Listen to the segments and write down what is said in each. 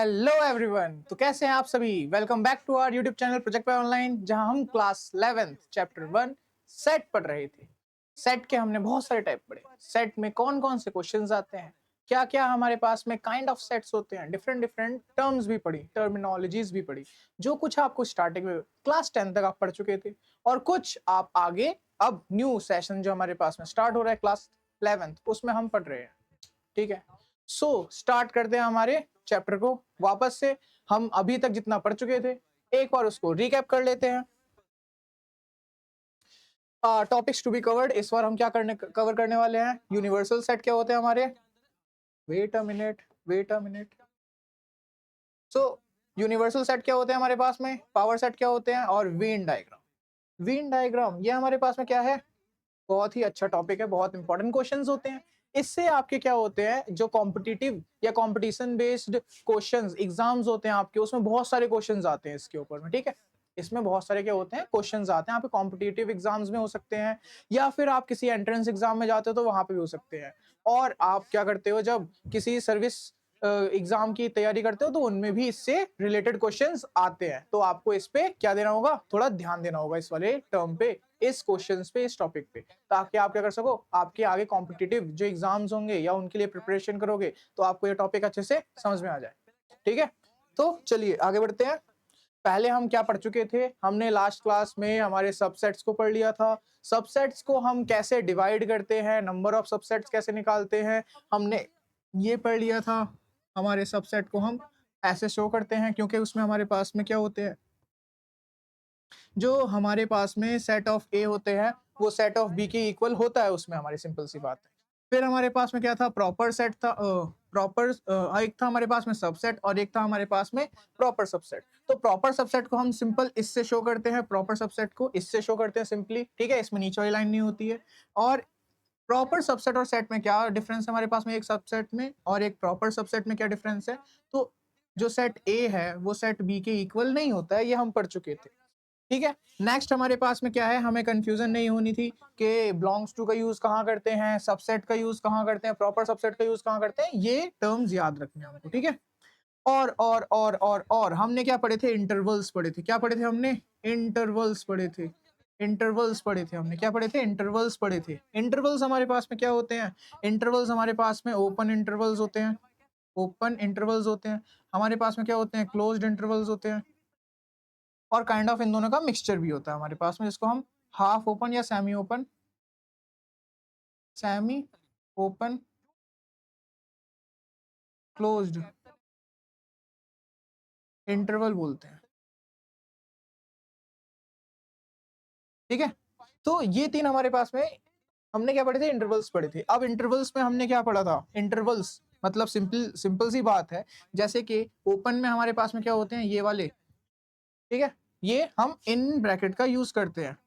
Hello everyone, तो कैसे हैं आप सभी। Welcome back to our YouTube channel project by online, जहां हम क्लास 11 चैप्टर 1 सेट पढ़ रहे थे। सेट के हमने बहुत सारे टाइप पढ़े। सेट में कौन कौन से क्वेश्चंस आते हैं, क्या क्या हमारे पास में काइंड ऑफ सेट्स होते हैं, डिफरेंट डिफरेंट टर्म्स भी पढ़ी, टर्मिनोलॉजीज भी पढ़ी। जो कुछ आपको स्टार्टिंग में क्लास 10 तक आप पढ़ चुके थे, और कुछ आप आगे अब न्यू सेशन जो हमारे पास में स्टार्ट हो रहा है क्लास 11 उसमें हम पढ़ रहे हैं। ठीक है, सो स्टार्ट करते हैं हमारे चैप्टर को वापस से। हम अभी तक जितना पढ़ चुके थे एक बार उसको रिकैप कर लेते हैं। टॉपिक्स टू बी कवर्ड, इस बार हम क्या कवर करने वाले हैं। यूनिवर्सल सेट क्या होते हैं हमारे। Wait a minute. So universal set क्या होते हैं हमारे पास में, पावर सेट क्या होते हैं, और वेन डायग्राम। वेन डायग्राम ये हमारे पास में क्या है, बहुत ही अच्छा टॉपिक है, बहुत इंपॉर्टेंट क्वेश्चंस होते हैं। इससे आपके क्या होते हैं, जो कॉम्पिटिटिव या कंपटीशन बेस्ड क्वेश्चंस एग्जाम्स होते हैं आपके, उसमें बहुत सारे क्वेश्चंस आते हैं इसके ऊपर में। ठीक है, इसमें बहुत सारे क्या होते हैं, क्वेश्चंस आते हैं। आपके कॉम्पिटिटिव एग्जाम्स में हो सकते हैं, या फिर आप किसी एंट्रेंस एग्जाम में जाते हो तो वहां पे भी हो सकते हैं। और आप क्या करते हो, जब किसी सर्विस एग्जाम की तैयारी करते हो तो उनमें भी इससे रिलेटेड क्वेश्चंस आते हैं। तो आपको इस पे क्या देना होगा, थोड़ा ध्यान देना होगा इस वाले टर्म पे, इस क्वेश्चंस पे, इस टॉपिक पे, ताकि आप क्या कर सको, आपके आगे कॉम्पिटिटिव जो एग्जाम्स होंगे या उनके लिए प्रिपरेशन करोगे तो आपको ये टॉपिक अच्छे से समझ में आ जाए। ठीक है, तो चलिए आगे बढ़ते हैं। पहले हम क्या पढ़ चुके थे, हमने लास्ट क्लास में हमारे सबसेट्स को पढ़ लिया था। सबसेट्स को हम कैसे डिवाइड करते हैं, नंबर ऑफ सबसेट्स कैसे निकालते हैं, हमने ये पढ़ लिया था। हमारे सबसेट को हम ऐसे शो करते हैं, क्योंकि उसमें हमारे पास में क्या होते हैं, जो हमारे पास में सेट ऑफ ए होते हैं वो सेट ऑफ बी के इक्वल होता है उसमें, हमारी सिंपल सी बात है। फिर हमारे पास में क्या था, प्रॉपर सेट था, प्रॉपर एक था हमारे पास में सबसेट, और एक था हमारे पास में प्रॉपर सबसेट। तो प्रॉपर सबसेट को हम सिंपल इससे शो करते हैं, प्रॉपर सबसेट को इससे शो करते हैं सिंपली। ठीक है, इसमें नीचे वाली लाइन नहीं होती है। और प्रॉपर सबसेट और सेट में क्या डिफरेंस है हमारे पास में, एक सबसेट में और एक प्रॉपर सबसेट में क्या डिफरेंस है। तो जो सेट ए है वो सेट बी के इक्वल नहीं होता है, ये हम पढ़ चुके थे। ठीक है, नेक्स्ट हमारे पास में क्या है, हमें कंफ्यूजन नहीं होनी थी कि बिलोंग्स टू का यूज कहाँ करते हैं, सबसेट का यूज कहाँ करते हैं, प्रॉपर सबसेट का यूज कहाँ करते हैं, ये टर्म्स याद रखने हैं हमको। ठीक है, और हमने क्या पढ़े थे, इंटरवल्स पढ़े थे। क्या पढ़े थे हमने, इंटरवल्स पढ़े थे। इंटरवल्स पढ़े थे हमने, क्या पढ़े थे, इंटरवल्स पढ़े थे। इंटरवल्स हमारे पास में क्या होते हैं, इंटरवल्स हमारे पास में ओपन इंटरवल्स होते हैं, ओपन इंटरवल्स होते हैं। हमारे पास में क्या होते हैं, क्लोज्ड इंटरवल्स होते हैं। और काइंड ऑफ इन दोनों का मिक्सचर भी होता है हमारे पास में, जिसको हम हाफ ओपन या सेमी ओपन क्लोज्ड इंटरवल बोलते हैं। ठीक है, तो ये तीन हमारे पास में हमने क्या पढ़े थे, इंटरवल्स पढ़े थे। अब इंटरवल्स में हमने क्या पढ़ा था, इंटरवल्स मतलब सिंपल सिंपल सी बात है, जैसे कि ओपन में हमारे पास में क्या होते हैं, ये वाले। ठीक है, ये हम इन ब्रैकेट का यूज करते हैं,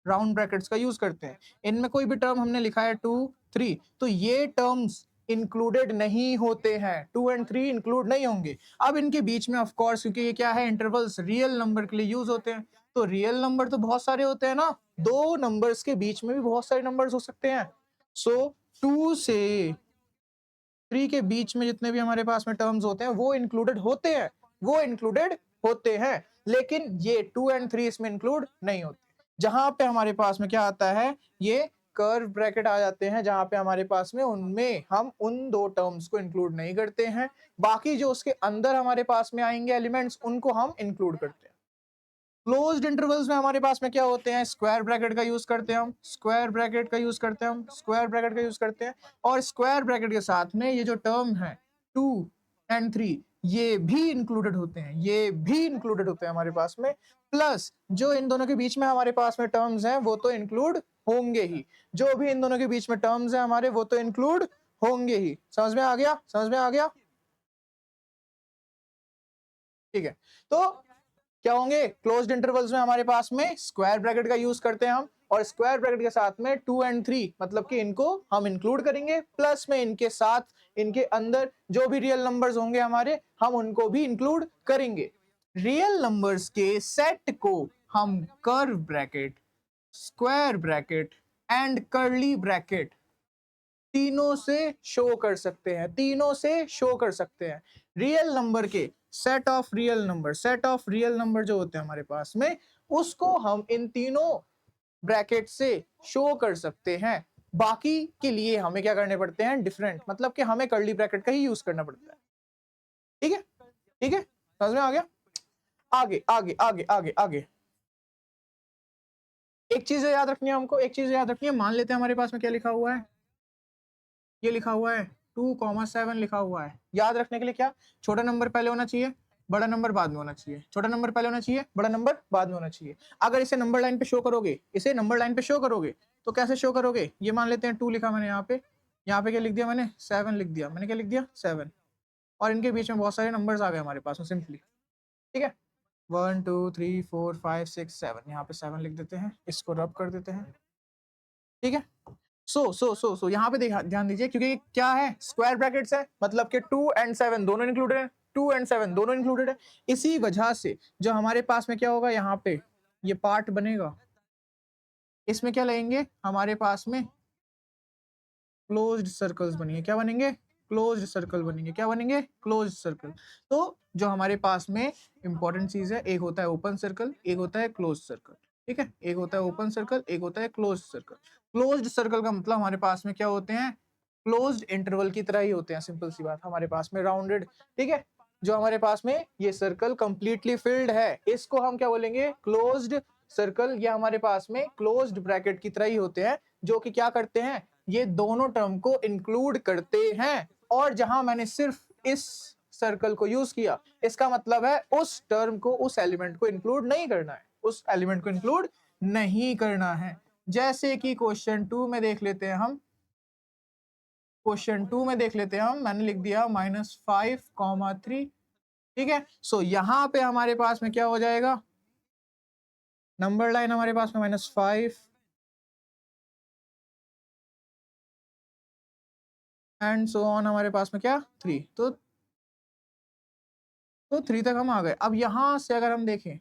राउंड ब्रैकेट्स का यूज करते हैं। इनमें कोई भी टर्म हमने लिखा है 2 3, तो ये टर्म्स इंक्लूडेड नहीं होते हैं, 2 और 3 इंक्लूड नहीं होंगे। अब इनके बीच में ऑफ कोर्स, क्योंकि ये क्या है, इंटरवल्स रियल नंबर के लिए यूज होते हैं, तो रियल नंबर तो बहुत सारे होते हैं ना, दो नंबर्स के बीच में भी बहुत सारे नंबर्स हो सकते हैं। सो 2 से 3 के बीच में जितने भी हमारे पास में टर्म्स होते हैं वो इंक्लूडेड होते हैं, वो इंक्लूडेड होते हैं। लेकिन ये 2 और 3 इसमें इंक्लूड नहीं होते। जहां पे हमारे पास में क्या आता है, ये कर्व ब्रैकेट आ जाते हैं, जहां पे हमारे पास में उनमें हम उन दो टर्म्स को इंक्लूड नहीं करते हैं। बाकी जो उसके अंदर हमारे पास में आएंगे एलिमेंट्स, उनको हम इंक्लूड करते हैं। क्लोज्ड इंटरवल्स में हमारे पास में क्या होते हैं, स्क्वायर ब्रैकेट का यूज करते हैं हम, स्क्वायर ब्रैकेट का यूज करते हैं हम, स्क्वायर ब्रैकेट का यूज करते हैं। और स्क्वायर ब्रैकेट के साथ में ये जो टर्म है 2 और 3, ये भी इंक्लूडेड होते हैं, ये भी इंक्लूडेड होते हैं हमारे पास में। प्लस जो इन दोनों के बीच में हमारे पास में टर्म्स हैं वो तो इंक्लूड होंगे ही, जो भी इन दोनों के बीच में टर्म्स हैं हमारे, वो तो इंक्लूड होंगे ही। समझ में आ गया, समझ में आ गया। ठीक है, तो क्या होंगे, क्लोज्ड इंटरवल्स में हमारे पास में स्क्वायर ब्रैकेट का यूज करते हैं हम, और स्क्वायर ब्रैकेट के साथ में 2 और 3 मतलब कि इनको हम इंक्लूड करेंगे, प्लस में इनके साथ इनके अंदर जो भी रियल नंबर्स होंगे हमारे, हम उनको भी इंक्लूड करेंगे। रियल नंबर्स के सेट को हम curve bracket, square bracket and curly bracket तीनों से शो कर सकते हैं, तीनों से शो कर सकते हैं। रियल नंबर के सेट ऑफ रियल नंबर जो होते हैं हमारे पास में, उसको हम इन तीनों ब्रैकेट से शो कर सकते हैं। बाकी के लिए हमें क्या करने पड़ते हैं, डिफरेंट, मतलब कि हमें कर्ली ब्रैकेट का ही यूज करना पड़ता है। ठीक है, ठीक है, समझ में आ गया। आगे आगे आगे आगे आगे एक चीज याद रखनी है हमको, एक चीज याद रखनी है। मान लेते हैं हमारे पास में क्या लिखा हुआ है, ये लिखा हुआ है 2,7 लिखा हुआ है। याद रखने के लिए क्या, छोटा नंबर पहले होना चाहिए, बड़ा नंबर बाद में होना चाहिए। छोटा नंबर पहले होना चाहिए, बड़ा नंबर बाद में होना चाहिए। अगर इसे नंबर लाइन पे शो करोगे, इसे नंबर लाइन पे शो करोगे तो कैसे शो करोगे, ये मान लेते हैं 2 लिखा मैंने यहाँ पे क्या लिख दिया मैंने, 7 लिख दिया मैंने, क्या लिख दिया 7, और इनके बीच में बहुत सारे नंबर्स आ गए हमारे पास में सिंपली। ठीक है, 1 2 3 4 5 6 7, यहाँ पे 7 लिख देते हैं, इसको रब कर देते हैं। ठीक है, सो यहाँ पे ध्यान दीजिए, क्योंकि क्या है, स्क्वायर ब्रैकेट्स है, मतलब कि 2 and 7 दोनों इंक्लूडेड है, 2 and 7 दोनों इंक्लूडेड है। इसी वजह से जो हमारे पास में क्या होगा, यहाँ पे ये पार्ट बनेगा, इसमें क्या लगेंगे हमारे पास में, क्लोज्ड सर्कल्स बनेंगे। क्या बनेंगे, क्लोज्ड सर्कल बनेंगे। क्या बनेंगे, क्लोज्ड सर्कल। तो जो हमारे पास में इंपॉर्टेंट चीज है, एक होता है ओपन सर्कल, एक होता है क्लोज सर्कल। ठीक है, एक होता है ओपन सर्कल, एक होता है क्लोज सर्कल। क्लोज्ड सर्कल का मतलब हमारे पास में क्या होते हैं, क्लोज्ड इंटरवल की तरह ही होते हैं, सिंपल सी बात, हमारे पास में राउंडेड। ठीक है, जो हमारे पास में ये सर्कल कंप्लीटली फिल्ड है, इसको हम क्या बोलेंगे, क्लोज्ड सर्कल, या हमारे पास में क्लोज्ड ब्रैकेट की तरह ही होते हैं, जो कि क्या करते हैं, ये दोनों टर्म को इंक्लूड करते हैं। और जहां मैंने सिर्फ इस सर्कल को यूज किया, इसका मतलब है उस टर्म को, उस एलिमेंट को इंक्लूड नहीं करना है, उस एलिमेंट को इंक्लूड नहीं करना है। जैसे कि क्वेश्चन 2 में देख लेते हैं हम, क्वेश्चन 2 में देख लेते हैं हम, मैंने लिख दिया -5,3। ठीक है, सो यहां पे हमारे पास में क्या हो जाएगा, नंबर लाइन हमारे पास में -5 एंड सो ऑन, हमारे पास में क्या 3, तो 3 तक हम आ गए। अब यहां से अगर हम देखें,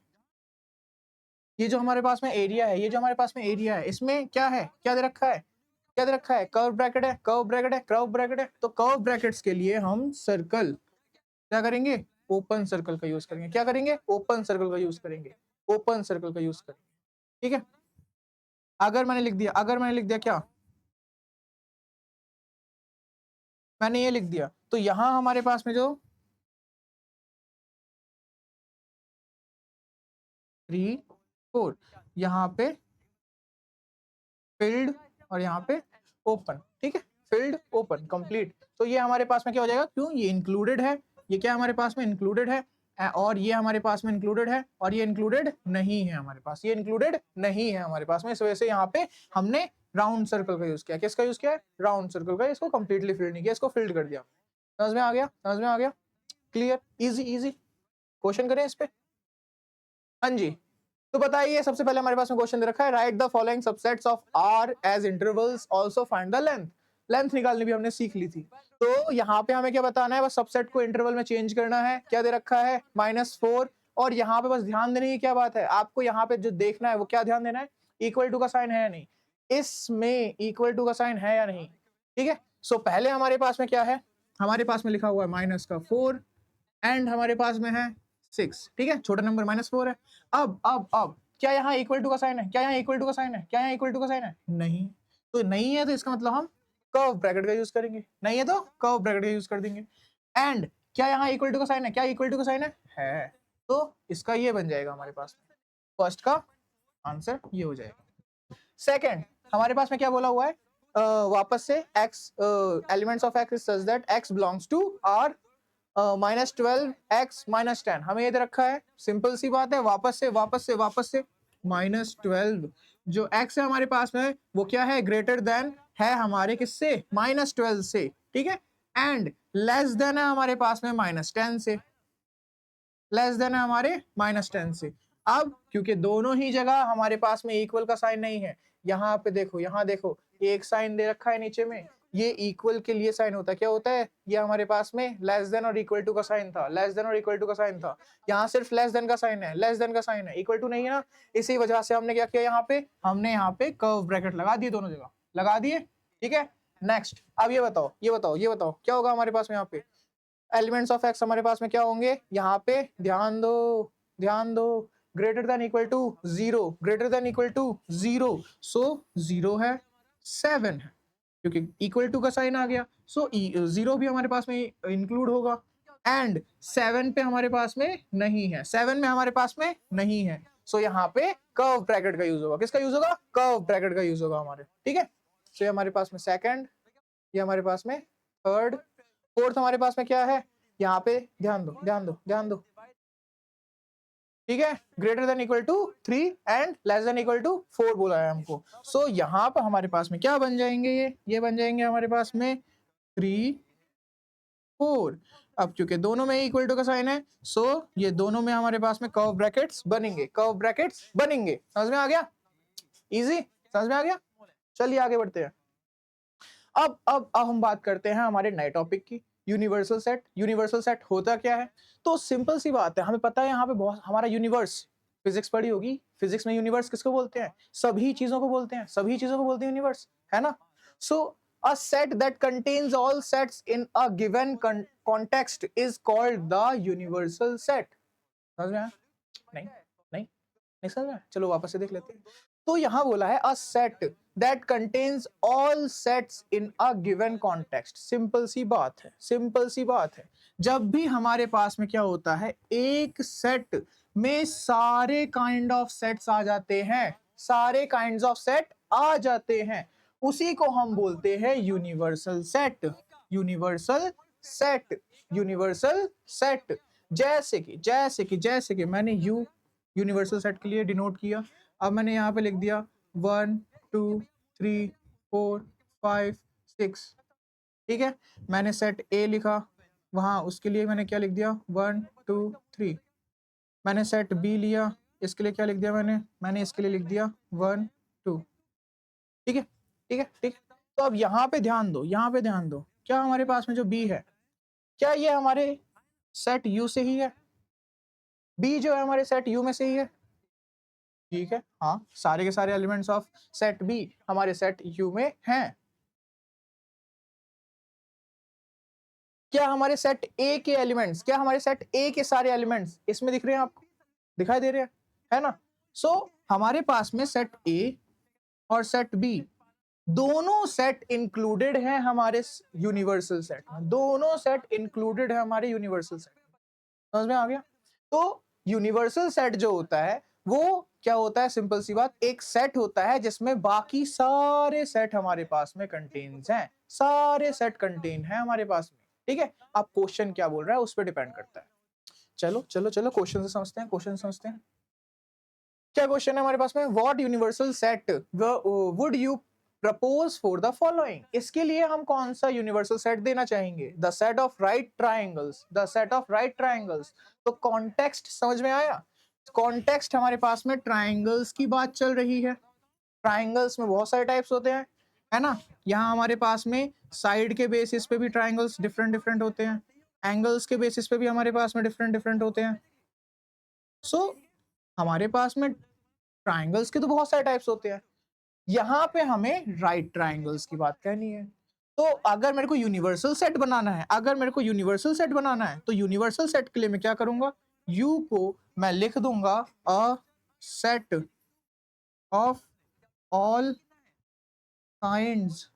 ये जो हमारे पास में एरिया है, ये जो हमारे पास में एरिया है, इसमें क्या है, क्या दे रखा है, क्या दे रखा है, कर्व ब्रैकेट है, कर्व ब्रैकेट है, कर्व ब्रैकेट है। तो कर्व ब्रैकेट्स के लिए हम सर्कल क्या करेंगे, ओपन सर्कल का यूज करेंगे। क्या करेंगे, ओपन सर्कल का यूज करेंगे, ओपन सर्कल का यूज करेंगे। ठीक है, अगर मैंने लिख दिया, अगर मैंने लिख दिया क्या, मैंने ये लिख दिया, तो यहां हमारे पास में जो 3 4, यहाँ पे फिल्ड और यहाँ पे ओपन। ठीक है, फिल्ड ओपन कंप्लीट। तो ये हमारे पास में क्या हो जाएगा, क्यों, ये इंक्लूडेड है, ये क्या हमारे पास में इंक्लूडेड है, और ये हमारे पास में इंक्लूडेड है, और ये इंक्लूडेड नहीं है हमारे पास, ये इंक्लूडेड नहीं है हमारे पास में। इस वजह से यहाँ पे हमने राउंड सर्कल का यूज किया। किसका यूज किया है, राउंड सर्कल का। इसको कंप्लीटली फिल्ड नहीं किया, इसको फिल्ड कर दिया। समझ में आ गया, समझ में आ गया, क्लियर, इजी इजी। क्वेश्चन करें इस पे, हाँ जी। तो बताइए, सबसे पहले हमारे पास में क्वेश्चन दे रखा है, write the following subsets of R as intervals, also find the length. Length निकालनी भी हमने सीख ली थी। तो यहाँ पे हमें क्या बताना है, बस सबसेट को इंटरवल में चेंज करना है। क्या दे रखा है, -4, और यहाँ पे बस ध्यान देने की क्या बात है, आपको यहाँ पे जो देखना है वो क्या ध्यान देना है, इक्वल टू का साइन है या नहीं, इसमें इक्वल टू का साइन है या नहीं। ठीक है, सो पहले हमारे पास में क्या है, हमारे पास में लिखा हुआ है -4 एंड हमारे पास में है 6। ठीक है, छोटा नंबर -4 है। अब क्या यहाँ इक्वल टू का साइन है, क्या यहाँ इक्वल टू का साइन है, क्या यहाँ इक्वल टू का साइन है, नहीं। तो नहीं है, तो इसका मतलब हम कर्व ब्रैकेट का यूज करेंगे, नहीं है तो कर्व ब्रैकेट का यूज कर देंगे। एंड क्या यहाँ इक्वल टू का साइन है, क्या इक्वल टू का साइन है, तो इसका ये बन जाएगा हमारे पास में, फर्स्ट का आंसर ये हो जाएगा। सेकंड, हमारे पास में क्या बोला हुआ है, वापस से x elements of x such that x belongs to r -12x -10, हमें ये दे रखा है, सिंपल सी बात है, वापस से -12 जो x है हमारे पास में, वो क्या है, ग्रेटर देन है हमारे किससे, -12 से। ठीक है, एंड लेस देन है हमारे पास में -10 से, लेस देन है हमारे -10 से। अब क्योंकि दोनों ही जगह हमारे पास में इक्वल का साइन नहीं है, यहाँ पे देखो, यहाँ देखो, एक साइन दे रखा है नीचे में, ये इक्वल के लिए साइन होता है, क्या होता है, ये हमारे पास में लेस देन और इक्वल टू का साइन था, लेस देन और इक्वल टू का साइन था। यहाँ सिर्फ लेस देन का साइन है, लेस देन का साइन है, इक्वल टू नहीं है ना। इसी वजह से हमने क्या किया, यहाँ पे हमने यहाँ पे कर्व ब्रैकेट लगा दिए, दोनों जगह लगा दिए। ठीक है, नेक्स्ट, अब ये बताओ क्या होगा हमारे पास में यहाँ पे, एलिमेंट्स ऑफ एक्स हमारे पास में क्या होंगे, यहाँ पे ध्यान दो, greater than equal to 0, greater than equal to 0, so 0 है, 7 है, क्योंकि इक्वल टू का साइन आ गया, सो 0 भी हमारे पास में इंक्लूड होगा, एंड 7 पे हमारे पास में नहीं है, 7 में हमारे पास में नहीं है, सो यहाँ पे कर्व ब्रैकेट का यूज होगा, किसका यूज होगा, कर्व ब्रैकेट का यूज होगा हमारे, ठीक है। सो ये हमारे पास में सेकंड, ये हमारे पास में थर्ड, फोर्थ हमारे पास में क्या है, यहाँ पे ध्यान दो, ठीक है, greater than equal to 3 and less than equal to 4 बोला है हमको, सो यहाँ पर हमारे पास में क्या बन जाएंगे, ये बन जाएंगे हमारे पास में 3 4। अब क्योंकि दोनों में इक्वल टू का साइन है, सो ये दोनों में हमारे पास में कर्व ब्रैकेट्स बनेंगे, समझ में आ गया, इजी, समझ में आ गया। चलिए आगे बढ़ते हैं। अब हम बात करते हैं हमारे नए टॉपिक की, यूनिवर्सल सेट। यूनिवर्सल सेट होता क्या है, तो सिंपल सी बात है, हमें पता है यहाँ पे बहुत हमारा यूनिवर्स, फिजिक्स पढ़ी होगी, फिजिक्स में यूनिवर्स किसको बोलते हैं, सभी चीजों को बोलते हैं यूनिवर्स, है ना। सो a set that contains all sets in a given context is called the universal set। समझ में आया, नहीं समझ में आया? चलो वापस से देख लेते हैं। तो यहाँ बोला है a set that contains all sets in a given context। Simple सी बात है, जब भी हमारे पास में क्या होता है, एक सेट में सारे काइंड ऑफ सेट्स आ जाते हैं, सारे काइंड्स ऑफ सेट आ जाते हैं, उसी को हम बोलते हैं यूनिवर्सल सेट। जैसे कि मैंने यू यूनिवर्सल सेट के लिए डिनोट किया, अब मैंने यहाँ पे लिख दिया 1 2 3 4 5 6, ठीक है। मैंने सेट ए लिखा, वहां उसके लिए मैंने क्या लिख दिया 1 2 3। मैंने सेट बी लिया, इसके लिए क्या लिख दिया मैंने इसके लिए लिख दिया 1 2, ठीक है। तो अब यहाँ पे ध्यान दो, क्या हमारे पास में जो बी है, क्या ये हमारे सेट यू से ही है, बी जो है हमारे सेट यू में से ही है, ठीक है। हाँ, सारे के सारे एलिमेंट्स ऑफ सेट बी हमारे सेट यू में हैं। क्या हमारे सेट ए के एलिमेंट्स, क्या हमारे सेट ए के सारे एलिमेंट्स इसमें दिख रहे हैं आपको, दिखाई दे रहे हैं, है ना। सो हमारे पास में सेट ए और सेट बी दोनों सेट इंक्लूडेड है हमारे यूनिवर्सल सेट में, दोनों सेट इंक्लूडेड है हमारे यूनिवर्सल सेट। समझ में आ गया। तो यूनिवर्सल सेट जो होता है वो क्या होता है, सिंपल सी बात, एक सेट होता है जिसमें बाकी सारे सेट हमारे पास में कंटेन्स हैं, सारे सेट कंटेन है हमारे पास में, ठीक है। अब क्वेश्चन क्या बोल रहा है उस पर डिपेंड करता है। चलो क्वेश्चन से समझते हैं, क्या क्वेश्चन है हमारे पास में, what universal set would you propose for the following. इसके लिए हम कौन सा यूनिवर्सल सेट देना चाहेंगे, the set of right triangles. तो कॉन्टेक्स्ट समझ में आया, कॉन्टेक्स्ट हमारे पास में ट्राइंगल्स की बात चल रही है। ट्राइंगल्स में बहुत सारे टाइप्स होते हैं, है ना। यहाँ हमारे पास में साइड के बेसिस पे भी ट्राइंगल्स डिफरेंट होते हैं, एंगल्स के बेसिस पे भी हमारे पास में डिफरेंट होते हैं। सो हमारे पास में ट्राइंगल्स के तो बहुत सारे टाइप्स होते हैं, यहाँ पे हमें राइट ट्राइंगल्स की बात करनी है। तो अगर मेरे को यूनिवर्सल सेट बनाना है, तो यूनिवर्सल सेट के लिए मैं क्या करूंगा, यू को मैं लिख दूंगा a set of all kinds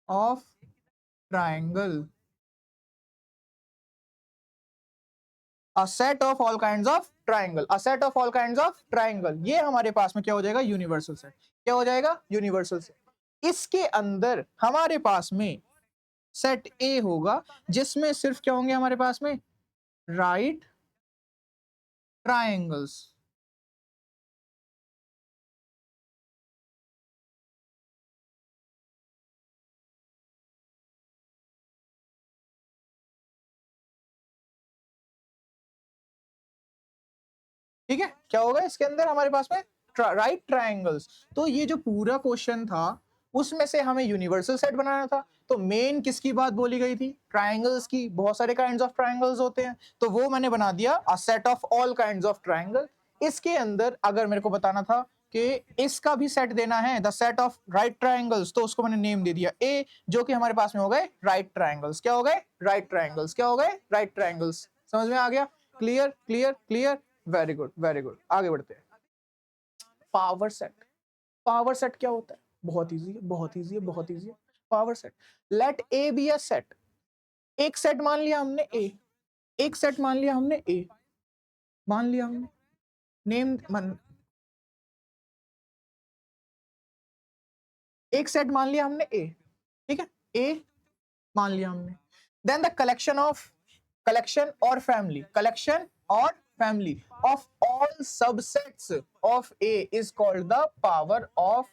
of triangle, a set of all kinds of triangle, ये हमारे पास में क्या हो जाएगा, यूनिवर्सल सेट। इसके अंदर हमारे पास में सेट ए होगा जिसमें सिर्फ क्या होंगे हमारे पास में, राइट ट्राइंगल्स। ठीक है, क्या होगा इसके अंदर हमारे पास में राइट ट्राइंगल्स। तो ये जो पूरा क्वेश्चन था उसमें से हमें यूनिवर्सल सेट बनाना था, तो मेन किसकी बात बोली गई थी, ट्राइंगल्स की। बहुत सारे काइंड्स ऑफ ट्राइंगल्स होते हैं, तो वो मैंने बना दिया a set of all kinds of triangle. इसके अंदर अगर मेरे को बताना था कि इसका भी सेट देना है, the set of right triangles, तो उसको मैंने नेम दे दिया ए, जो कि हमारे पास में हो गए राइट ट्रायंगल्स। क्या हो गए? Right triangles. क्या हो गए? Right triangles. समझ में आ गया? Clear clear clear, very good very good. आगे बढ़ते हैं। Power set. पावर सेट क्या होता है? बहुत इजी है, बहुत इजी है, बहुत इजी है। Power set, let A be a set. एक सेट मान लिया हमने ए, एक सेट मान लिया हमने ए, मान लिया हमने नेम एक सेट मान लिया हमने ए, ठीक है, ए मान लिया हमने। Then the collection of, collection और फैमिली, कलेक्शन और family of all subsets of A is called the power of,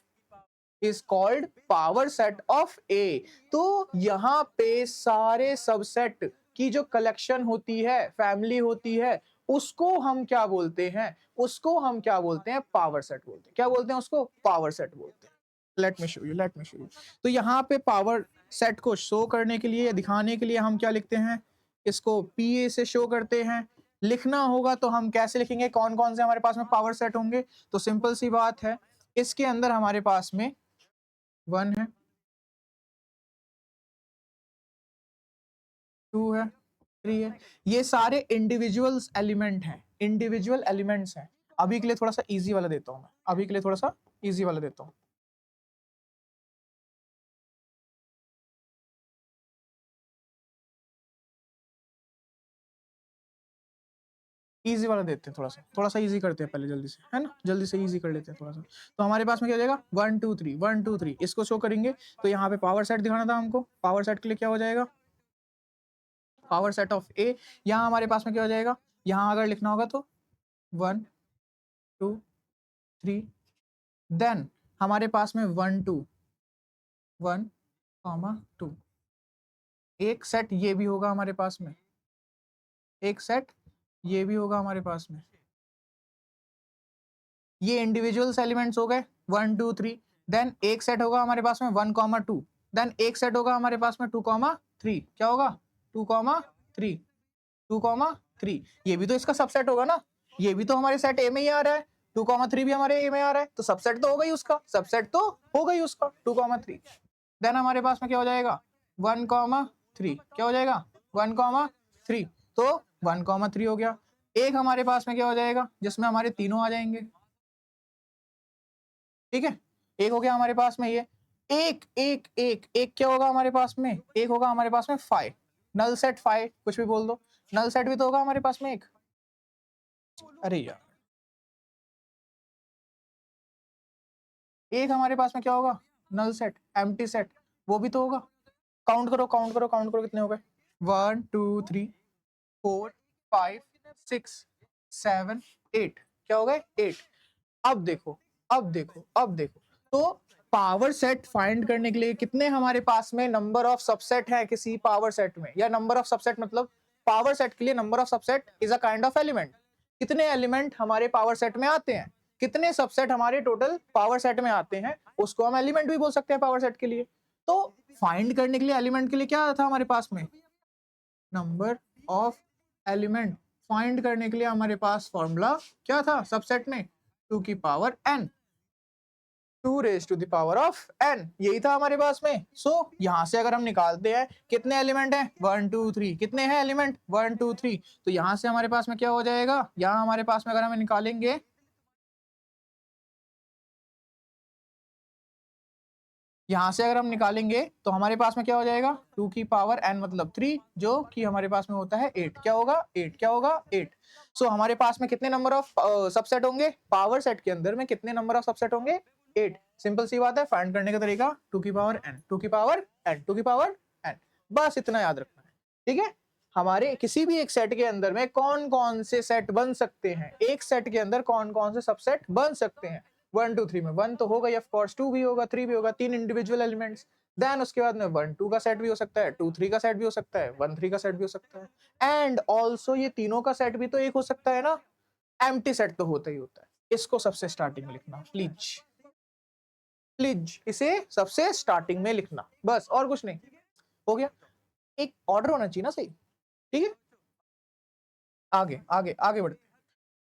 is called power set of A. तो यहाँ पे सारे सबसेट की जो कलेक्शन होती है, फैमिली होती है, उसको हम क्या बोलते हैं? उसको हम क्या बोलते हैं? पावर सेट बोलते हैं। क्या बोलते हैं उसको? पावर सेट बोलते हैं। Let me show you, let me show you. तो यहाँ पे पावर सेट को शो करने के लिए, दिखाने के लिए हम क्या लिखते हैं? इसको पीए से शो करते हैं। लिखना होगा तो हम कैसे लिखेंगे? कौन कौन से हमारे पास में पावर सेट होंगे? तो सिंपल सी बात है, इसके अंदर हमारे पास में 1 है, 2 है, 3 है। ये सारे इंडिविजुअल्स एलिमेंट हैं, इंडिविजुअल एलिमेंट्स हैं। अभी के लिए थोड़ा सा इजी वाला देता हूं मैं, अभी के लिए थोड़ा सा इजी वाला देता हूं। इजी वाला देते हैं, थोड़ा सा इजी करते हैं पहले, जल्दी से, है ना, जल्दी से इजी कर लेते हैं थोड़ा सा। तो हमारे पास में क्या हो जाएगा? 1 2 3, 1 2 3, इसको शो करेंगे। तो यहाँ पे पावर सेट दिखाना था हमको, पावर सेट के लिए क्या हो जाएगा? पावर सेट ऑफ ए। यहाँ हमारे पास में क्या हो जाएगा? यहाँ अगर लिखना होगा तो 1 2 3, देन हमारे पास में 1 2 1 2, एक सेट ये भी होगा हमारे पास में, एक सेट ये भी होगा हमारे पास में। ये इंडिविजुअल्स एलिमेंट्स हो गए 1 2 3। देन एक सेट होगा हमारे पास में 1 2, देन एक सेट होगा हमारे पास में 2 3। क्या होगा? 2 3, 2 3। ये भी तो इसका सबसेट होगा ना, ये भी तो हमारे सेट ए में ही आ रहा है। 2 3 भी हमारे ए में आ रहा है, तो सबसेट तो हो गई उसका, सबसेट तो हो गई उसका 2 3। देन हमारे पास में क्या हो जाएगा? 1 3। क्या हो जाएगा? 1 3। तो 1 3 हो गया। एक हमारे पास में क्या हो जाएगा? जिसमें हमारे तीनों आ जाएंगे, ठीक है। एक हो गया हमारे पास में ये, एक एक एक एक क्या होगा हमारे पास में? एक होगा हमारे पास में 5, नल सेट 5, कुछ भी बोल दो, नल सेट भी तो होगा हमारे पास में एक। अरे यार, एक हमारे पास में क्या होगा? नल सेट, एम्प्टी सेट, वो भी तो होगा। काउंट करो काउंट करो काउंट करो, कितने हो गए? 1 2 3 4 5 6 7 8। क्या हो गए? 8। अब देखो, अब देखो, अब देखो, तो पावर सेट फाइंड करने के लिए कितने हमारे पास में नंबर ऑफ सबसेट है किसी पावर सेट में, या नंबर ऑफ सबसेट मतलब पावर सेट के लिए number of subset is a kind of element. कितने एलिमेंट हमारे पावर सेट में आते हैं, कितने सबसेट हमारे टोटल पावर सेट में आते हैं, उसको हम एलिमेंट भी बोल सकते हैं पावर सेट के लिए। तो फाइंड करने के लिए एलिमेंट के लिए क्या था हमारे पास में? Number of element. फाइंड करने के लिए हमारे पास फॉर्मूला क्या था सबसेट में? 2 की power n, 2 raise to the power of n, यही था हमारे पास में। सो यहां से अगर हम निकालते हैं कितने एलिमेंट हैं? 1 2 3। कितने हैं एलिमेंट? 1 2 3। तो यहां से हमारे पास में क्या हो जाएगा? यहां हमारे पास में अगर हम निकालेंगे, यहां से अगर हम निकालेंगे तो हमारे पास में क्या हो जाएगा? 2 की पावर n मतलब 3, जो कि हमारे पास में होता है 8। क्या होगा? 8। क्या होगा? 8। सो हमारे पास में कितने नंबर ऑफ सबसेट होंगे पावर सेट के अंदर में? कितने नंबर ऑफ सबसेट होंगे? 8। सिंपल सी बात है, फाइंड करने का तरीका 2 की पावर n, 2 की पावर n, 2 की पावर n, बस इतना याद रखना है, ठीक है। हमारे किसी भी एक सेट के अंदर में कौन कौन से सेट बन सकते हैं, एक सेट के अंदर कौन कौन से सबसेट बन सकते हैं? 1 2 3 में 1 तो होगा, ऑफ कोर्स 2 भी होगा, 3 भी होगा, 3 इंडिविजुअल एलिमेंट्स। देन उसके बाद में 1 2 का सेट भी हो सकता है, 2 3 का सेट भी हो सकता है, 1 3 का सेट भी हो सकता है, एंड ऑल्सो ये तीनों का सेट भी तो एक हो सकता है ना। एम्प्टी सेट तो होता ही होता है। इसको सबसे स्टार्टिंग में लिखना प्लीज, प्लीज इसे सबसे स्टार्टिंग में लिखना, बस और कुछ नहीं। हो गया, एक ऑर्डर होना चाहिए ना, सही, ठीक है। आगे आगे आगे बढ़ते,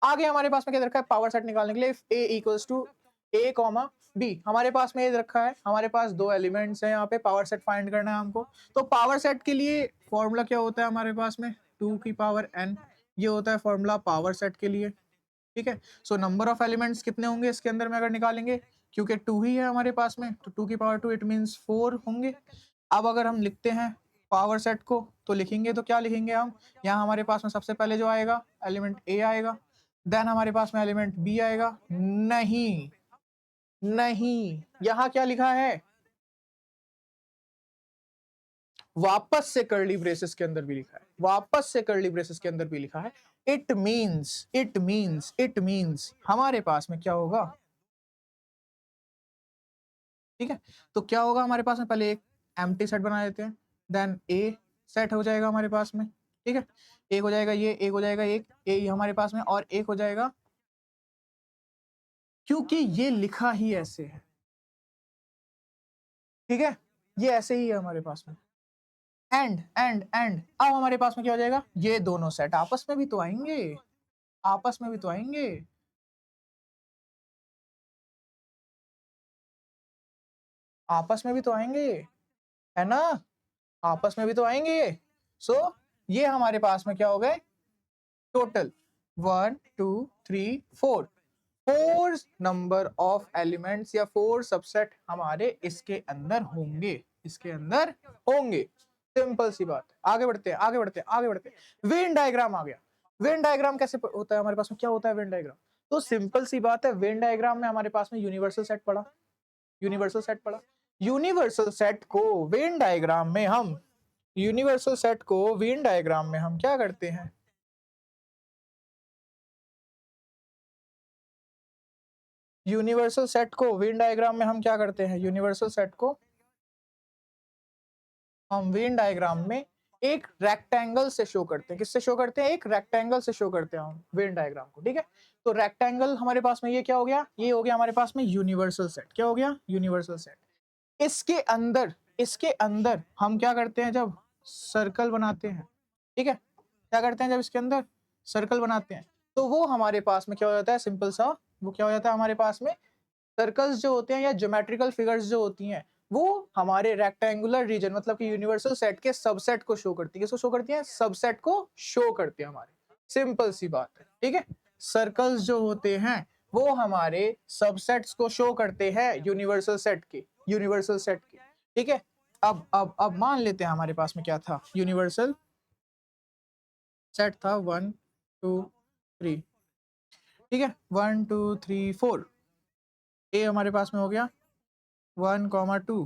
आगे हमारे पास में क्या रखा है पावर सेट निकालने के लिए? a equals to A comma B, हमारे पास में ये रखा है, हमारे पास दो एलिमेंट्स हैं यहाँ पे, पावर सेट फाइंड करना है हमको। तो पावर सेट के लिए फॉर्मूला क्या होता है हमारे पास में, 2 की पावर n, ये होता है फॉर्मूला पावर सेट के लिए, ठीक है। सो नंबर ऑफ एलिमेंट्स कितने होंगे इसके अंदर में अगर निकालेंगे, क्योंकि 2 ही है हमारे पास में, तो 2 की पावर 2 इट मीन्स 4 होंगे। अब अगर हम लिखते हैं पावर सेट को, तो लिखेंगे तो क्या लिखेंगे हम, यहाँ हमारे पास में सबसे पहले जो आएगा एलिमेंट ए आएगा, देन हमारे पास में एलिमेंट बी आएगा, नहीं नहीं, यहाँ क्या लिखा है, वापस से कर्ली ब्रेसेस के अंदर भी लिखा है, वापस से कर्ली ब्रेसेस के अंदर भी लिखा है, इट मीन्स हमारे पास में क्या होगा, ठीक है। तो क्या होगा हमारे पास में, पहले एक एम्प्टी सेट बना देते हैं, देन ए सेट हो जाएगा हमारे पास में, ठीक है। एक हो जाएगा ये, एक हो जाएगा एक ए हमारे पास में, और एक हो जाएगा, क्योंकि ये लिखा ही ऐसे है, ठीक है, ये ऐसे ही है हमारे पास में। एंड अब हमारे पास में क्या हो जाएगा, ये दोनों सेट आपस में भी तो आएंगे, आपस में भी तो आएंगे, आपस में भी तो आएंगे, है ना, आपस में भी तो आएंगे ये। सो ये हमारे पास में क्या हो गए, टोटल 1 2 3 4, 4 नंबर ऑफ एलिमेंट्स या 4 सबसेट हमारे इसके अंदर होंगे, इसके अंदर होंगे। सिंपल सी बात है। आगे बढ़ते हैं, आगे बढ़ते हैं, आगे बढ़ते हैं। वेन डायग्राम आ गया। वेन डायग्राम कैसे होता है हमारे पास में, क्या होता है वेन डायग्राम, तो सिंपल सी बात है, वेन डायग्राम में हमारे पास में यूनिवर्सल सेट पड़ा, यूनिवर्सल सेट पड़ा, यूनिवर्सल सेट को वेन डायग्राम में हम, यूनिवर्सल सेट को वेन डायग्राम में हम क्या करते हैं, यूनिवर्सल सेट को वेन डायग्राम में हम क्या करते हैं, यूनिवर्सल सेट को हम वेन डायग्राम में एक रेक्टेंगल से शो करते हैं, किससे शो करते हैं, एक रेक्टेंगल से शो करते हैं हम वेन डायग्राम को, ठीक है। तो रेक्टेंगल हमारे पास में ये क्या हो गया, ये हो गया हमारे पास में यूनिवर्सल सेट, क्या हो गया, यूनिवर्सल सेट। इसके अंदर हम क्या करते हैं, जब सर्कल बनाते हैं, ठीक है, क्या करते हैं जब इसके अंदर सर्कल बनाते हैं, तो वो हमारे पास में क्या हो जाता है, सिंपल सा वो क्या हो जाता है हमारे पास में, सर्कल्स जो होते हैं या ज्योमेट्रिकल फिगर्स जो होती हैं, वो हमारे रेक्टेंगुलर रीजन मतलब कि यूनिवर्सल सेट के सबसेट को शो करती है, किसको शो करती है, सबसेट को शो करते हैं हमारे, सिंपल सी बात है, ठीक है। सर्कल्स जो होते हैं वो हमारे सबसेट्स को शो करते हैं यूनिवर्सल सेट के, यूनिवर्सल सेट के, ठीक है। अब मान लेते हैं हमारे पास में क्या था, यूनिवर्सल सेट था 1 2 3, ठीक है, 1 2 3 4, ए हमारे पास में हो गया 1 2,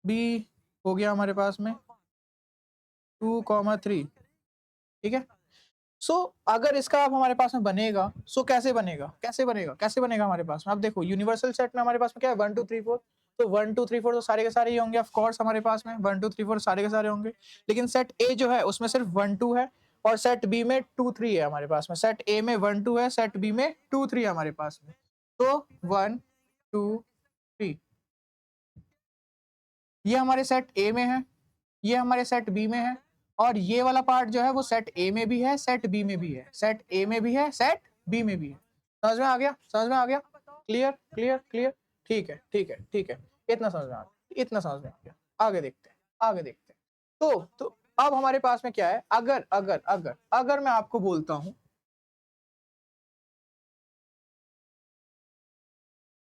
बी हो गया हमारे पास में 2 3, ठीक है। सो अगर इसका अब हमारे पास में बनेगा, सो कैसे बनेगा, कैसे बनेगा, कैसे बनेगा हमारे पास में, अब देखो यूनिवर्सल सेट में हमारे पास में क्या है 1 2 3 4, तो 1 2 3 4 तो सारे के सारे ही होंगे, ऑफ कोर्स हमारे पास में 1 2 3 4 सारे के सारे होंगे, लेकिन सेट ए जो है उसमें सिर्फ 1 2 है, और सेट बी में 2 3 है हमारे पास में, सेट ए में 1 2 है, सेट बी में 2 3 है हमारे पास में, तो 1 2 3 ये हमारे सेट ए में है, ये हमारे सेट बी में है, और ये वाला पार्ट जो है वो सेट ए में भी है, सेट बी में भी है, सेट ए में भी है, सेट बी में भी है। समझ में आ गया, समझ में आ गया, क्लियर क्लियर क्लियर, ठीक है ठीक है ठीक है, इतना समझ में आ गया, इतना समझ में आ गया। आगे देखते हैं, आगे देखते हैं। तो अब हमारे पास में क्या है, अगर अगर अगर अगर मैं आपको बोलता हूं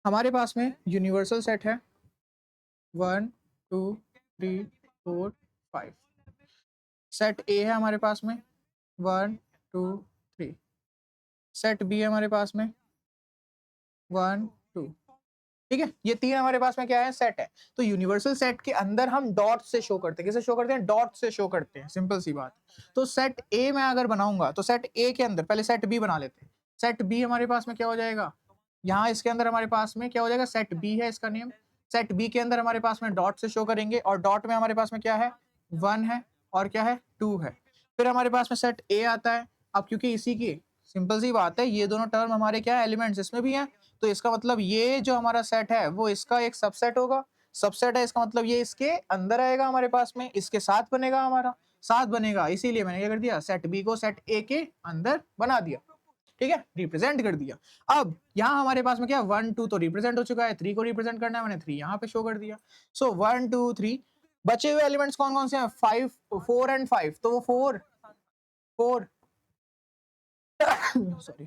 हमारे पास में यूनिवर्सल सेट है 1 2 3 4 5, सेट ए है हमारे पास में 1 2 3, सेट बी है हमारे पास में 1 2, ठीक है, ये तीन हमारे पास में क्या है, सेट है। तो यूनिवर्सल सेट के अंदर हम डॉट से शो करते हैं, किसे शो करते हैं, डॉट से शो करते हैं, सिंपल सी बात। तो सेट ए में अगर बनाऊंगा तो सेट ए के अंदर पहले सेट बी बना लेते हैं, सेट बी हमारे पास में क्या हो जाएगा, यहाँ इसके अंदर हमारे पास में क्या हो जाएगा, सेट बी है इसका नेम, सेट बी के अंदर हमारे पास में डॉट से शो करेंगे, और डॉट में हमारे पास में क्या है 1 है, और क्या है 2 है। फिर हमारे पास में सेट ए आता है, अब क्योंकि इसी की सिंपल सी बात है, ये दोनों टर्म हमारे क्या है, एलिमेंट्स इसमें भी हैं, तो इसका मतलब ये जो हमारा सेट है वो इसका एक सबसेट होगा, सबसेट है इसका मतलब ये इसके अंदर आएगा हमारे पास में, इसके साथ बनेगा, हमारा साथ बनेगा, इसीलिए मैंने क्या कर दिया, सेट बी को सेट ए के अंदर बना दिया, ठीक है, रिप्रेजेंट कर दिया। अब यहाँ हमारे पास में क्या 1 2 तो रिप्रेजेंट हो चुका है, 3 को रिप्रेजेंट करना है, मैंने 3 यहाँ पे शो कर दिया। सो 1 2 3 बचे हुए एलिमेंट्स कौन कौन से हैं? 5 4 एंड 5, तो वो 4 सॉरी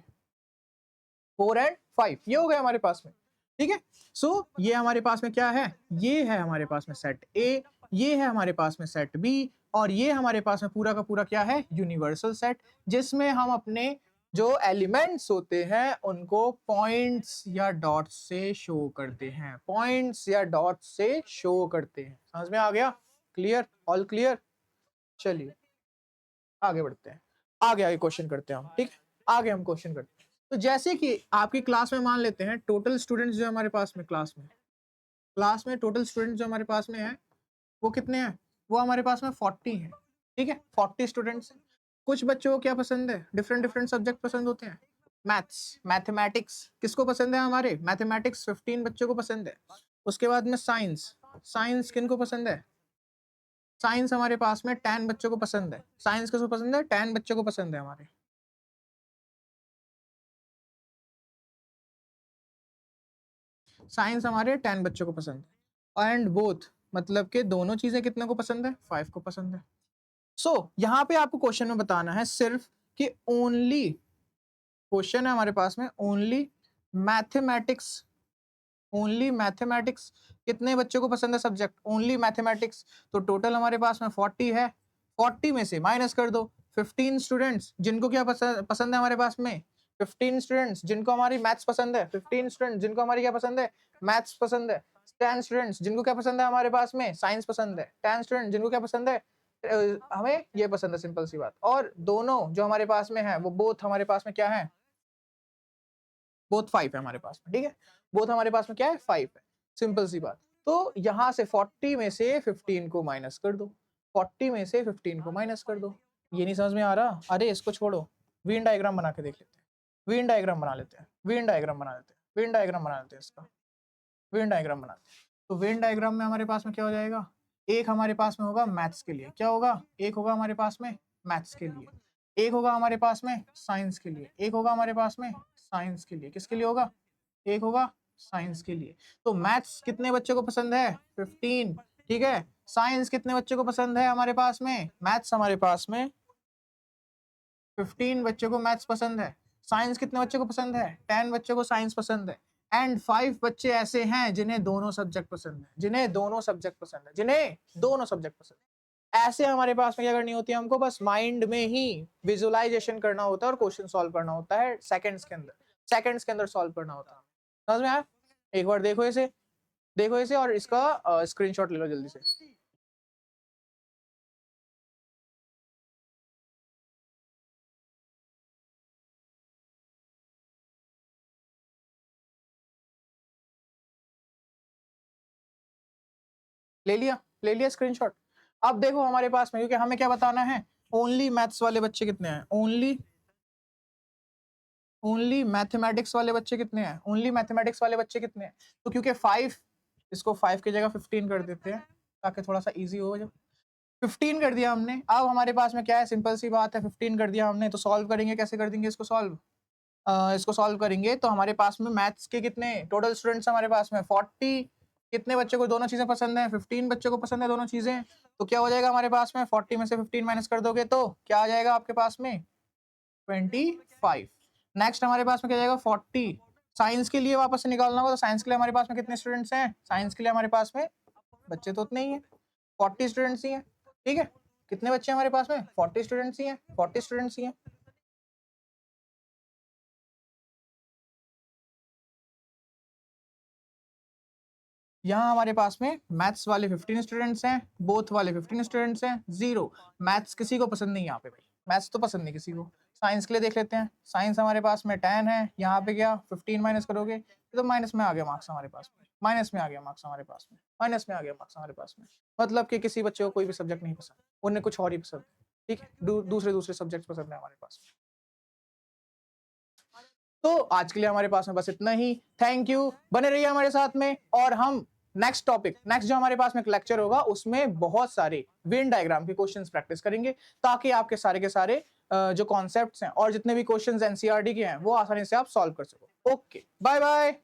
4 एंड 5 ये हो गया हमारे पास में, ठीक है। सो ये हमारे पास में क्या है, ये है हमारे पास में सेट ए, ये है हमारे पास में सेट बी, और ये हमारे पास में पूरा का पूरा क्या है, यूनिवर्सल सेट, जिसमें हम अपने जो एलिमेंट्स होते हैं उनको पॉइंट्स या डॉट्स से शो करते हैं, पॉइंट्स या डॉट्स से शो करते हैं। समझ में आ गया? क्लियर? All clear? चलिए आगे बढ़ते हैं, आगे क्वेश्चन करते हैं हम, ठीक है, आगे हम क्वेश्चन करते हैं। तो जैसे कि आपकी क्लास में मान लेते हैं टोटल स्टूडेंट्स जो हमारे पास में क्लास में टोटल स्टूडेंट्स जो हमारे पास में है वो कितने हैं? वो हमारे पास में 40 हैं, ठीक है, 40 स्टूडेंट्स हैं। कुछ बच्चों को क्या पसंद है? डिफरेंट डिफरेंट सब्जेक्ट पसंद होते हैं। मैथ्स, मैथमेटिक्स किसको पसंद है? हमारे मैथमेटिक्स 15 बच्चों को पसंद है। उसके बाद में साइंस, साइंस किनको पसंद है? साइंस हमारे पास में 10 बच्चों को पसंद है। साइंस किसको पसंद है? 10 बच्चों को पसंद है हमारे। साइंस हमारे 10 बच्चों को पसंद है। एंड बोथ मतलब कि दोनों चीजें कितने को पसंद है? 5 को पसंद है। सो यहाँ पे आपको क्वेश्चन में बताना है सिर्फ कि ओनली, क्वेश्चन है हमारे पास में ओनली मैथमेटिक्स, ओनली मैथमेटिक्स कितने बच्चों को पसंद है सब्जेक्ट? Only mathematics. तो टोटल हमारे पास में 40 है, 40 में से माइनस कर दो 15 स्टूडेंट्स जिनको क्या पसंद है हमारे पास में? 15 स्टूडेंट्स जिनको हमारी मैथ्स पसंद है, 15 स्टूडेंट्स जिनको हमारी क्या पसंद है? मैथ्स पसंद है। 10 स्टूडेंट्स जिनको क्या पसंद है हमारे पास में? साइंस पसंद है। 10 स्टूडेंट जिनको क्या पसंद है? हमें ये पसंद है, सिंपल सी बात। और दोनों जो हमारे पास में है वो बोथ हमारे पास में क्या है? बोथ 5 है हमारे पास में, ठीक है, बोथ हमारे पास में क्या है? 5 है, सिंपल सी बात। तो यहाँ से 40 में से 15 को माइनस कर दो, 40 में से 15 को माइनस कर दो। ये नहीं समझ में आ रहा? अरे इसको छोड़ो, वीन डायग्राम बना के देख लेते हैं, वीन डायग्राम बना लेते हैं, वीन डायग्राम बना लेते हैं, वीन डायग्राम बना लेते हैं इसका, वीन डायग्राम बनाते हैं। तो वीन डायग्राम में हमारे पास में क्या हो जाएगा? एक हमारे पास में होगा मैथ्स के लिए, क्या होगा? एक होगा हमारे पास में मैथ्स के लिए, एक होगा हमारे पास में साइंस के लिए, एक होगा हमारे पास में साइंस के लिए। किसके लिए होगा? एक होगा साइंस के लिए। तो मैथ्स कितने बच्चों को पसंद है? 15, ठीक है। साइंस कितने बच्चों को पसंद है हमारे पास में? मैथ्स हमारे पास में 15 बच्चों को मैथ्स पसंद है। साइंस कितने बच्चों को पसंद है? 10 बच्चों को साइंस पसंद है। एंड 5 बच्चे ऐसे हैं जिन्हें दोनों सब्जेक्ट पसंद है, जिन्हें दोनों सब्जेक्ट पसंद है, जिन्हें दोनों सब्जेक्ट पसंद है। ऐसे हमारे पास में क्या करनी होती है? हमको बस माइंड में ही विजुअलाइजेशन करना होता है और क्वेश्चन सॉल्व करना होता है सेकंड्स के अंदर, सेकंड्स के अंदर सॉल्व करना होता है। समझ में आया? एक बार देखो इसे, देखो इसे और इसका स्क्रीनशॉट ले लो जल्दी से। ले लिया? ले लिया स्क्रीनशॉट? अब देखो हमारे पास में, क्योंकि हमें क्या बताना है? ओनली मैथ्स वाले बच्चे कितने हैं? ओनली मैथमेटिक्स वाले बच्चे कितने हैं? ओनली मैथमेटिक्स वाले बच्चे कितने हैं? तो क्योंकि 5, इसको 5 की जगह 15 कर देते हैं ताकि थोड़ा सा इजी हो। जब 15 कर दिया हमने, अब हमारे पास में क्या है? सिंपल सी बात है, 15 कर दिया हमने, तो सॉल्व करेंगे, कैसे कर देंगे इसको सॉल्व? इसको सॉल्व करेंगे तो हमारे पास में मैथ्स के कितने टोटल स्टूडेंट्स हमारे पास में 40, कितने बच्चों को दोनों चीजें पसंद है? 15 बच्चों को पसंद है दोनों चीजें। तो क्या हो जाएगा हमारे पास में? 40 में से 15 माइनस कर दोगे तो क्या आ जाएगा आपके पास में? 25। नेक्स्ट हमारे पास में क्या जाएगा? 40। साइंस के लिए वापस से निकालना होगा, तो साइंस के लिए हमारे पास में कितने स्टूडेंट्स हैं? साइंस के लिए हमारे पास में बच्चे तो उतने ही हैं, 40 स्टूडेंट्स ही हैं, ठीक है। कितने बच्चे हमारे पास में? 40 स्टूडेंट्स ही हैं, 40 स्टूडेंट्स ही हैं। यहाँ हमारे पास में मैथ्स वाले 15 स्टूडेंट्स हैं, बोथ वाले 15 स्टूडेंट्स हैं, 0। मैथ्स किसी को पसंद नहीं यहाँ पे भाई, मैथ्स तो पसंद नहीं किसी को। साइंस के लिए देख लेते हैं, साइंस हमारे पास में 10 है, यहाँ पे क्या 15 माइनस करोगे तो माइनस में आ गया मार्क्स हमारे पास में, माइनस में आ गया मार्क्स हमारे पास में, माइनस में आ गया मार्क्स हमारे पास में। मतलब कि किसी बच्चे को कोई भी सब्जेक्ट नहीं पसंद, उन्हें कुछ और ही पसंद है, ठीक है, दूसरे दूसरे सब्जेक्ट पसंद है हमारे पास। तो आज के लिए हमारे पास में बस इतना ही। थैंक यू, बने रहिए हमारे साथ में। और हम नेक्स्ट टॉपिक, नेक्स्ट जो हमारे पास में एक लेक्चर होगा उसमें बहुत सारे वेन डायग्राम के क्वेश्चंस प्रैक्टिस करेंगे ताकि आपके सारे के सारे जो कॉन्सेप्ट्स हैं और जितने भी क्वेश्चंस एनसीईआरटी के हैं वो आसानी से आप सॉल्व कर सको। Okay, bye bye.